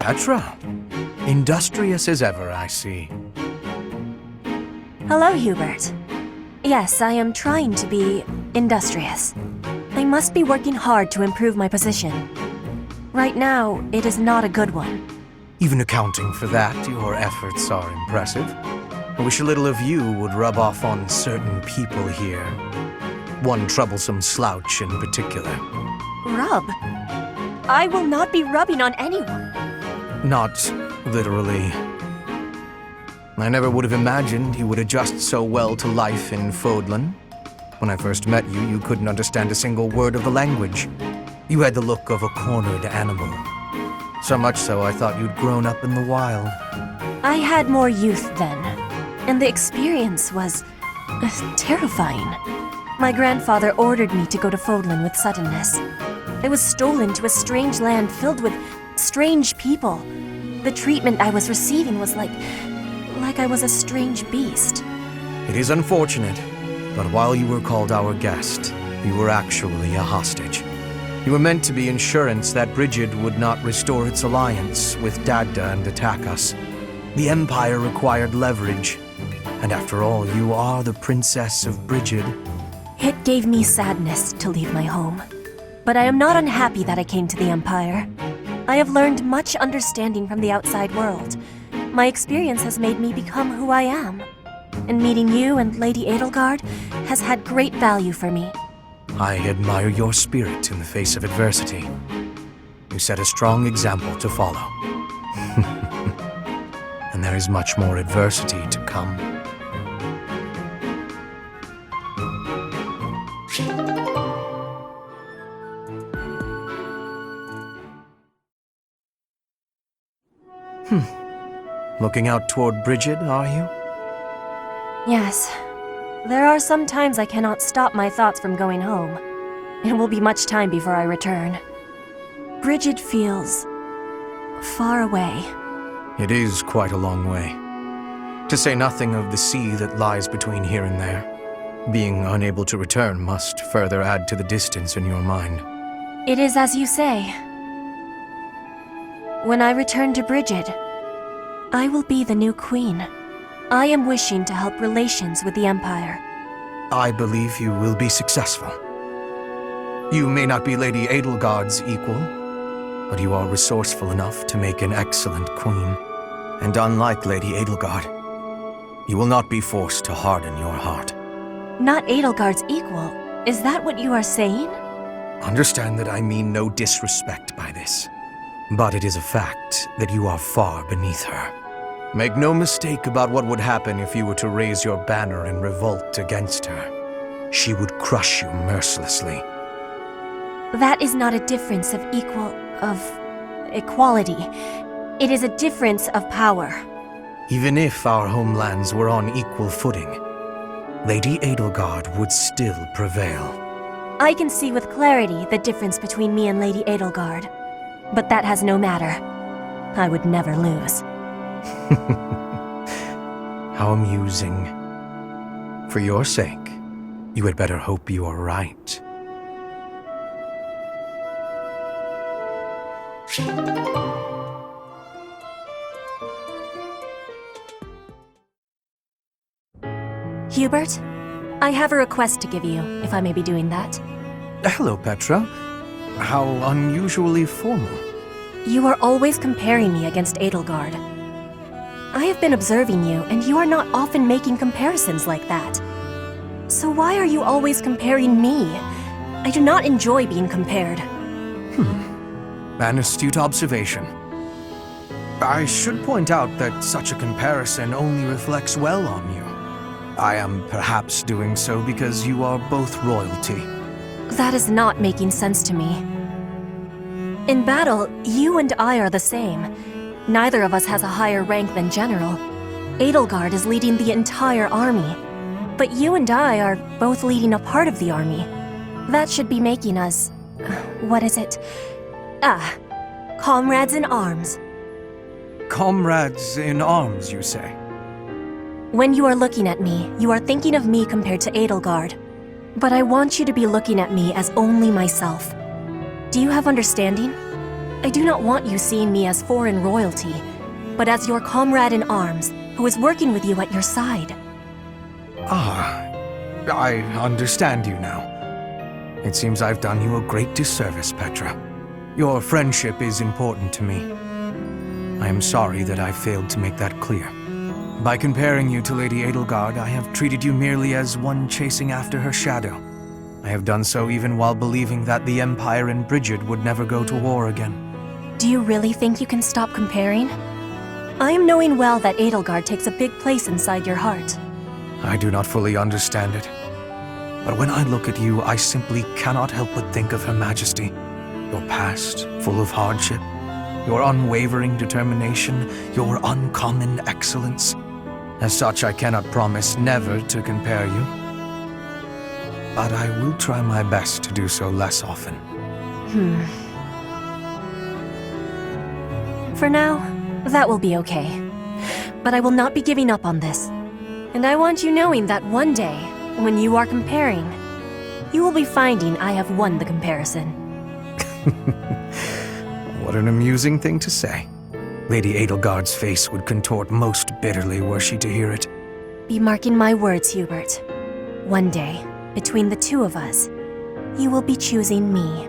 Petra. Industrious as ever, I see. Hello, Hubert. Yes, I am trying to be industrious. I must be working hard to improve my position. Right now, it is not a good one. Even accounting for that, your efforts are impressive. I wish a little of you would rub off on certain people here. One troublesome slouch in particular. Rub? I will not be rubbing on anyone. Not literally. I never would have imagined you would adjust so well to life in Fodlan. When I first met you, you couldn't understand a single word of the language. You had the look of a cornered animal. So much so I thought you'd grown up in the wild. I had more youth then, and the experience was terrifying. My grandfather ordered me to go to Fodlan with suddenness. I was stolen to a strange land filled with strange people. The treatment I was receiving was like I was a strange beast. It is unfortunate, but while you were called our guest, you were actually a hostage. You were meant to be insurance that Brigid would not restore its alliance with Dadda and attack us. The Empire required leverage, and after all, you are the Princess of Brigid. It gave me sadness to leave my home, but I am not unhappy that I came to the Empire. I have learned much understanding from the outside world. My experience has made me become who I am, and meeting you and Lady Edelgard has had great value for me. I admire your spirit in the face of adversity. You set a strong example to follow. And there is much more adversity to come. Looking out toward Brigid, are you? Yes. There are some times I cannot stop my thoughts from going home. It will be much time before I return. Brigid feels far away. It is quite a long way. To say nothing of the sea that lies between here and there. Being unable to return must further add to the distance in your mind. It is as you say. When I return to Brigid, I will be the new queen. I am wishing to help relations with the Empire. I believe you will be successful. You may not be Lady Edelgard's equal, but you are resourceful enough to make an excellent queen. And unlike Lady Edelgard, you will not be forced to harden your heart. Not Edelgard's equal? Is that what you are saying? Understand that I mean no disrespect by this, but it is a fact that you are far beneath her. Make no mistake about what would happen if you were to raise your banner in revolt against her. She would crush you mercilessly. That is not a difference of equality. It is a difference of power. Even if our homelands were on equal footing, Lady Edelgard would still prevail. I can see with clarity the difference between me and Lady Edelgard. But that has no matter. I would never lose. How amusing. For your sake, you had better hope you are right. Hubert, I have a request to give you, if I may be doing that. Hello, Petra. How unusually formal. You are always comparing me against Edelgard. I have been observing you, and you are not often making comparisons like that. So why are you always comparing me? I do not enjoy being compared. An astute observation. I should point out that such a comparison only reflects well on you. I am perhaps doing so because you are both royalty. That is not making sense to me. In battle, you and I are the same. Neither of us has a higher rank than general. Edelgard is leading the entire army. But you and I are both leading a part of the army. That should be making us... what is it? Comrades in arms. Comrades in arms, you say? When you are looking at me, you are thinking of me compared to Edelgard. But I want you to be looking at me as only myself. Do you have understanding? I do not want you seeing me as foreign royalty, but as your comrade in arms, who is working with you at your side. Ah, I understand you now. It seems I've done you a great disservice, Petra. Your friendship is important to me. I am sorry that I failed to make that clear. By comparing you to Lady Edelgard, I have treated you merely as one chasing after her shadow. I have done so even while believing that the Empire and Bridget would never go to war again. Do you really think you can stop comparing? I am knowing well that Edelgard takes a big place inside your heart. I do not fully understand it. But when I look at you, I simply cannot help but think of Her Majesty. Your past, full of hardship, your unwavering determination, your uncommon excellence. As such, I cannot promise never to compare you. But I will try my best to do so less often. For now, that will be okay. But I will not be giving up on this. And I want you knowing that one day, when you are comparing, you will be finding I have won the comparison. What an amusing thing to say. Lady Edelgard's face would contort most bitterly were she to hear it. Be marking my words, Hubert. One day, between the two of us, you will be choosing me.